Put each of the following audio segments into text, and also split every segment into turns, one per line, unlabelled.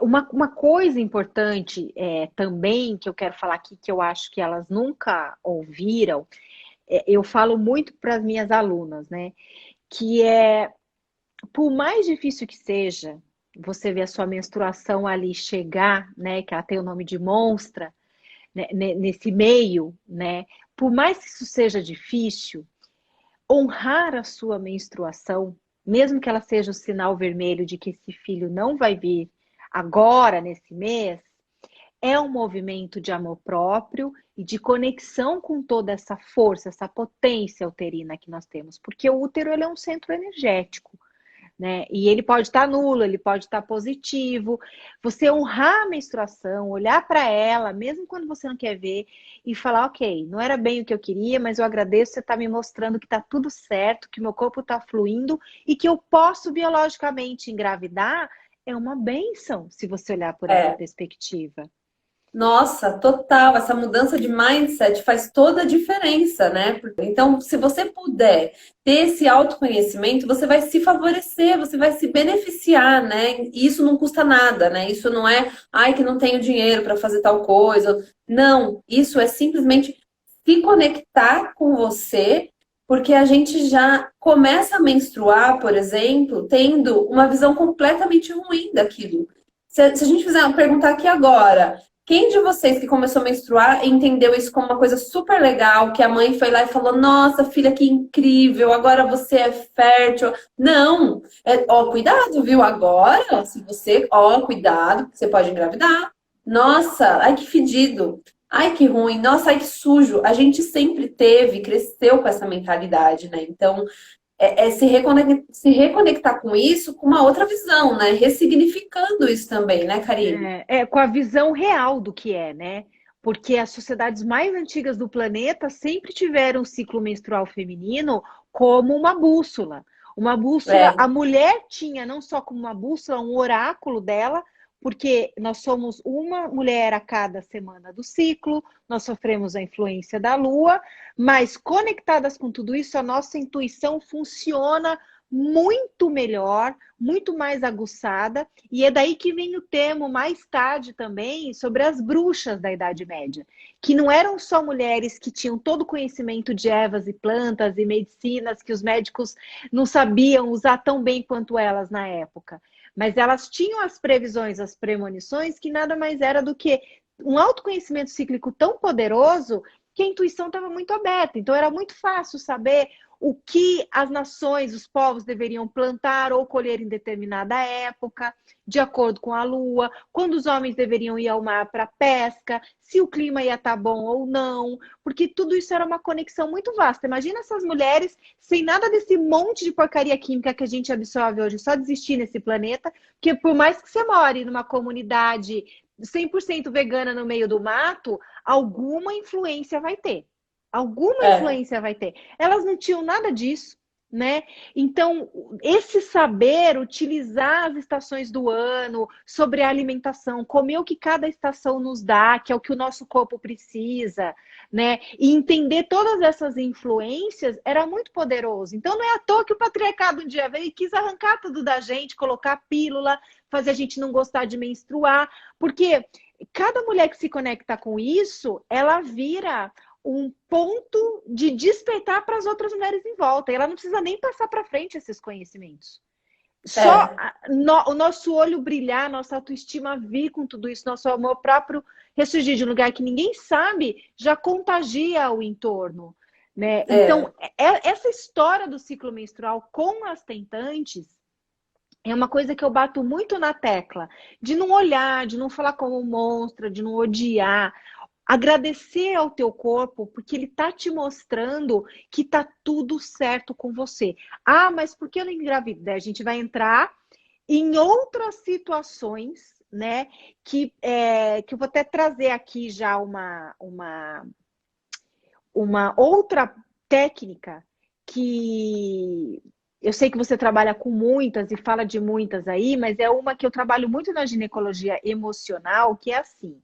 uma coisa importante também que eu quero falar aqui, que eu acho que elas nunca ouviram, eu falo muito para as minhas alunas, né? Que por mais difícil que seja, você ver a sua menstruação ali chegar, né? Que ela tem o nome de monstra, né, nesse meio, né? Por mais que isso seja difícil, honrar a sua menstruação, mesmo que ela seja o sinal vermelho de que esse filho não vai vir agora, nesse mês, é um movimento de amor próprio e de conexão com toda essa força, essa potência uterina que nós temos, porque o útero ele é um centro energético, né? E ele pode estar nulo, ele pode estar positivo. Você honrar a menstruação, olhar para ela, mesmo quando você não quer ver, e falar, ok, não era bem o que eu queria, mas eu agradeço você estar me mostrando que está tudo certo, que meu corpo está fluindo e que eu posso biologicamente engravidar, é uma bênção se você olhar por essa
É.
perspectiva.
Nossa, total. Essa mudança de mindset faz toda a diferença, né? Então, se você puder ter esse autoconhecimento, você vai se favorecer, você vai se beneficiar, né? E isso não custa nada, né? Isso não é, ai, que não tenho dinheiro para fazer tal coisa. Não, isso é simplesmente se conectar com você, porque a gente já começa a menstruar, por exemplo, tendo uma visão completamente ruim daquilo. Se a gente fizer perguntar aqui agora. Quem de vocês que começou a menstruar entendeu isso como uma coisa super legal, que a mãe foi lá e falou, nossa, filha, que incrível, agora você é fértil. Não, ó, cuidado, viu? Agora, se você, ó, cuidado, você pode engravidar. Nossa, ai que fedido. Ai que ruim, nossa, ai que sujo. A gente sempre teve, cresceu com essa mentalidade, né? Então, se reconectar com isso com uma outra visão, né? Ressignificando isso também, né, Karine?
Com a visão real do que é, né? Porque as sociedades mais antigas do planeta sempre tiveram o ciclo menstrual feminino como uma bússola. Uma bússola,
É,
a mulher tinha não só como uma bússola, um oráculo dela, porque nós somos uma mulher a cada semana do ciclo, nós sofremos a influência da lua, mas conectadas com tudo isso, a nossa intuição funciona muito melhor, muito mais aguçada, e é daí que vem o termo mais tarde também sobre as bruxas da Idade Média, que não eram só mulheres que tinham todo o conhecimento de ervas e plantas e medicinas que os médicos não sabiam usar tão bem quanto elas na época, mas elas tinham as previsões, as premonições, que nada mais era do que um autoconhecimento cíclico tão poderoso que a intuição estava muito aberta. Então era muito fácil saber o que as nações, os povos deveriam plantar ou colher em determinada época, de acordo com a lua, quando os homens deveriam ir ao mar para pesca, se o clima ia estar bom ou não, porque tudo isso era uma conexão muito vasta. Imagina essas mulheres sem nada desse monte de porcaria química que a gente absorve hoje, só desistir nesse planeta, porque por mais que você more numa comunidade 100% vegana no meio do mato, alguma influência vai ter. Alguma
é.
influência vai ter. Elas não tinham nada disso, né? Então, esse saber utilizar as estações do ano, sobre a alimentação, comer o que cada estação nos dá, que é o que o nosso corpo precisa, né? E entender todas essas influências era muito poderoso. Então, não é à toa que o patriarcado um dia veio e quis arrancar tudo da gente, colocar pílula, fazer a gente não gostar de menstruar, porque cada mulher que se conecta com isso, ela vira um ponto de despertar para as outras mulheres em volta. E ela não precisa nem passar para frente esses conhecimentos. Só
É,
o nosso olho brilhar, nossa autoestima vir com tudo isso, nosso amor próprio ressurgir de um lugar que ninguém sabe, já contagia o entorno. Né? Então,
é,
essa história do ciclo menstrual com as tentantes é uma coisa que eu bato muito na tecla, de não olhar, de não falar como um monstro, de não odiar, agradecer ao teu corpo, porque ele tá te mostrando que tá tudo certo com você. Ah, mas por que eu não engravidei? A gente vai entrar em outras situações, né? Que eu vou até trazer aqui já uma outra técnica que eu sei que você trabalha com muitas e fala de muitas aí, mas é uma que eu trabalho muito na ginecologia emocional, que é assim,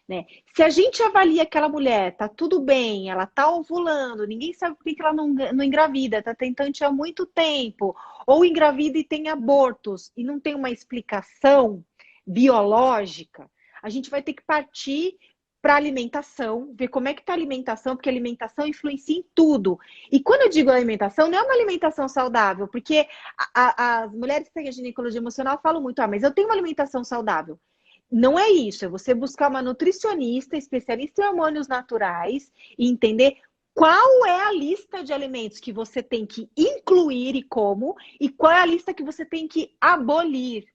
né? Se a gente avalia aquela mulher, tá tudo bem, ela tá ovulando, ninguém sabe por que ela não engravida, tá tentante há muito tempo, ou engravida e tem abortos, e não tem uma explicação, biológica, a gente vai ter que partir para alimentação, ver como é que está a alimentação, porque a alimentação influencia em tudo. E quando eu digo alimentação, não é uma alimentação saudável, porque as mulheres que têm a ginecologia emocional falam muito, mas eu tenho uma alimentação saudável. Não é isso, é você buscar uma nutricionista, especialista em hormônios naturais e entender qual é a lista de alimentos que você tem que incluir e como, e qual é a lista que você tem que abolir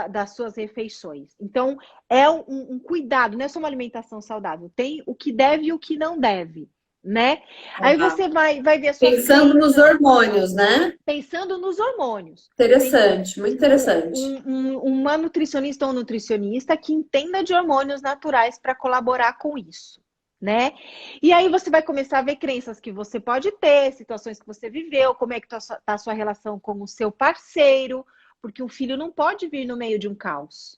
das suas refeições. Então, é um cuidado, não é só uma alimentação saudável. Tem o que deve e o que não deve, né? Aí você vai ver a sua
Pensando nos hormônios, né?
Pensando nos hormônios.
Interessante, muito interessante.
Uma nutricionista ou um nutricionista que entenda de hormônios naturais para colaborar com isso, né? E aí você vai começar a ver crenças que você pode ter, situações que você viveu, como é que tá a sua relação com o seu parceiro, porque um filho não pode vir no meio de um caos.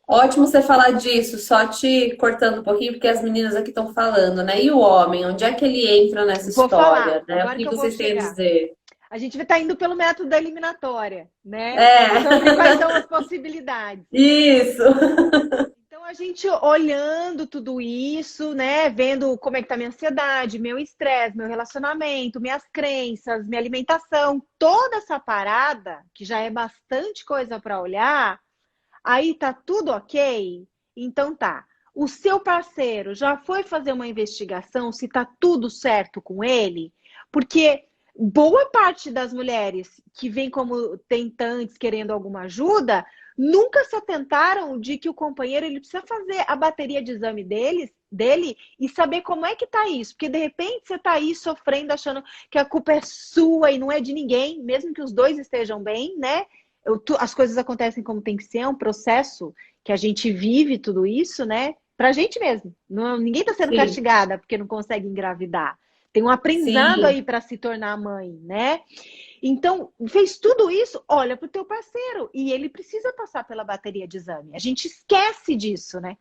Ótimo você falar disso, só te cortando um pouquinho, porque as meninas aqui estão falando, né? E o homem, onde é que ele entra nessa
Vou
história,
falar,
né? O
agora
que
que eu vou
vocês têm a
chegar.
dizer?
A gente vai estar indo pelo método da eliminatória, né?
É.
Sobre quais são as possibilidades.
Isso.
Então, a gente olhando tudo isso, né? Vendo como é que tá minha ansiedade, meu estresse, meu relacionamento, minhas crenças, minha alimentação, toda essa parada, que já é bastante coisa para olhar, aí tá tudo ok? Então tá. O seu parceiro já foi fazer uma investigação se tá tudo certo com ele? Porque boa parte das mulheres que vêm como tentantes querendo alguma ajuda nunca se atentaram de que o companheiro ele precisa fazer a bateria de exame dele e saber como é que tá isso. Porque de repente você tá aí sofrendo, achando que a culpa é sua e não é de ninguém, mesmo que os dois estejam bem, né? As coisas acontecem como tem que ser, é um processo que a gente vive tudo isso, né? Pra gente mesmo. Não, ninguém tá sendo
Sim.
castigada porque não consegue engravidar. Tem um aprendizado
Sim.
aí para se tornar mãe, né? Então, fez tudo isso, olha pro teu parceiro. E ele precisa passar pela bateria de exame. A gente esquece disso, né?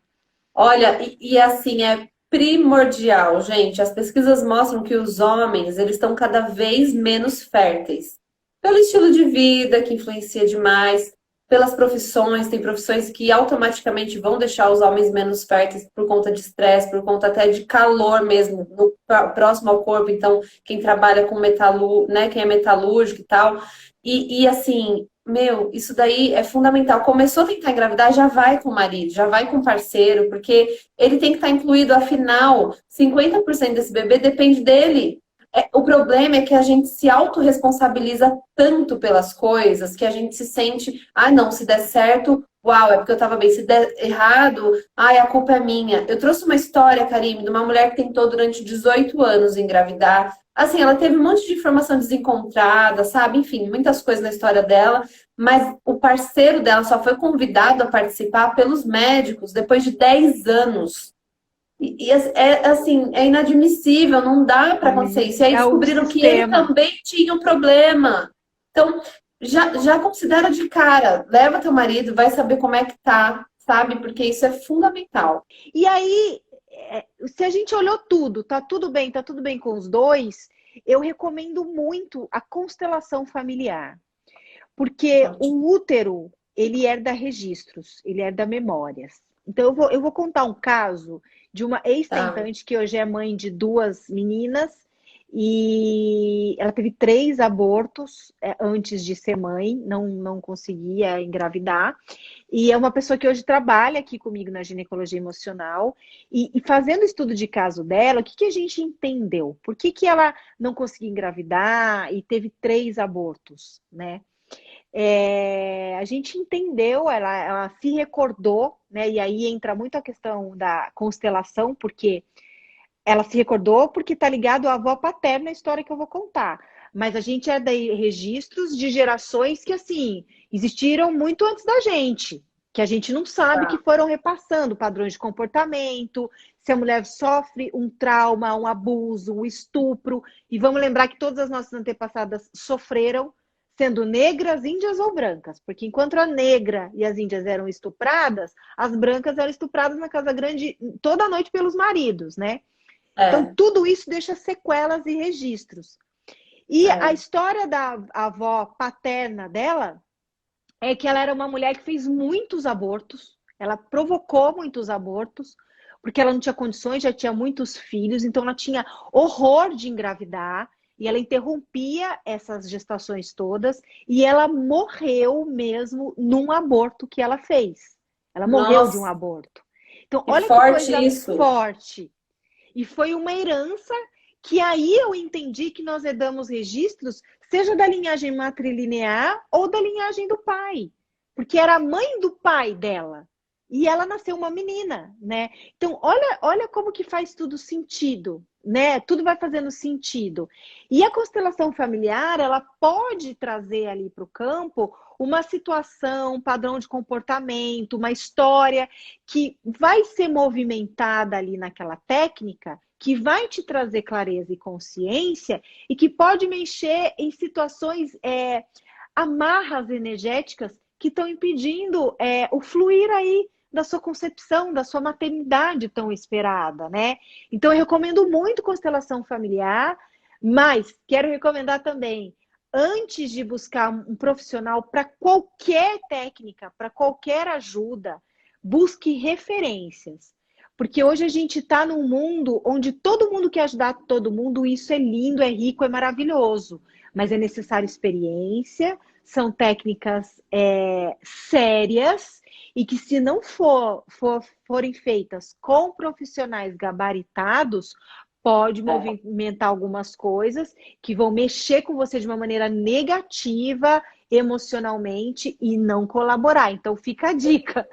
Olha, e assim, é primordial, gente. As pesquisas mostram que os homens, eles estão cada vez menos férteis. Pelo estilo de vida, que influencia demais, pelas profissões, tem profissões que automaticamente vão deixar os homens menos férteis por conta de estresse, por conta até de calor mesmo, próximo ao corpo. Então, quem trabalha com né, quem é metalúrgico e tal. E assim, meu, isso daí é fundamental. Começou a tentar engravidar, já vai com o marido, já vai com o parceiro, porque ele tem que estar incluído, afinal, 50% desse bebê depende dele. O problema é que a gente se autorresponsabiliza tanto pelas coisas que a gente se sente, não, se der certo, uau, é porque eu tava bem, se der errado, a culpa é minha. Eu trouxe uma história, Karime, de uma mulher que tentou durante 18 anos engravidar. Assim, ela teve um monte de informação desencontrada, sabe? Enfim, muitas coisas na história dela, mas o parceiro dela só foi convidado a participar pelos médicos depois de 10 anos. E assim, é inadmissível, não dá para acontecer isso. E aí descobriram que ele também tinha um problema. Então, já considera de cara, leva teu marido, vai saber como é que tá, sabe? Porque isso é fundamental.
E aí, se a gente olhou tudo, tá tudo bem com os dois, eu recomendo muito a constelação familiar. Porque o útero, ele herda registros, ele herda memórias. Então, eu vou contar um caso de uma ex-tentante que hoje é mãe de 2 meninas e ela teve 3 abortos antes de ser mãe, não conseguia engravidar. E é uma pessoa que hoje trabalha aqui comigo na ginecologia emocional. E fazendo o estudo de caso dela, o que a gente entendeu? Por que ela não conseguia engravidar e teve 3 abortos, né? A gente entendeu, ela se recordou, né? E aí entra muito a questão da constelação, porque ela se recordou porque está ligado à avó paterna, a história que eu vou contar. Mas a gente é de registros de gerações que, assim, existiram muito antes da gente, que a gente não sabe que foram repassando padrões de comportamento, se a mulher sofre um trauma, um abuso, um estupro. E vamos lembrar que todas as nossas antepassadas sofreram, sendo negras, índias ou brancas. Porque enquanto a negra e as índias eram estupradas, as brancas eram estupradas na Casa Grande toda noite pelos maridos, né? Então, tudo isso deixa sequelas e registros. E a história da avó paterna dela é que ela era uma mulher que fez muitos abortos, ela provocou muitos abortos, porque ela não tinha condições, já tinha muitos filhos, então ela tinha horror de engravidar, e ela interrompia essas gestações todas, e ela morreu mesmo num aborto que ela fez. Ela morreu de um
Nossa,
aborto. Então,
que
olha que
forte
coisa
isso.
forte. E foi uma herança que aí eu entendi que nós herdamos registros, seja da linhagem matrilinear ou da linhagem do pai, porque era a mãe do pai dela. E ela nasceu uma menina, né? Então, olha como que faz tudo sentido, né? Tudo vai fazendo sentido. E a constelação familiar, ela pode trazer ali para o campo uma situação, um padrão de comportamento, uma história que vai ser movimentada ali naquela técnica, que vai te trazer clareza e consciência e que pode mexer em situações, amarras energéticas que estão impedindo o fluir aí da sua concepção, da sua maternidade tão esperada, né? Então, eu recomendo muito constelação familiar, mas quero recomendar também, antes de buscar um profissional para qualquer técnica, para qualquer ajuda, busque referências. Porque hoje a gente está num mundo onde todo mundo quer ajudar todo mundo, isso é lindo, é rico, é maravilhoso. Mas é necessário experiência, são técnicas sérias e que se não forem feitas com profissionais gabaritados, pode movimentar algumas coisas que vão mexer com você de uma maneira negativa, emocionalmente, e não colaborar. Então fica a dica.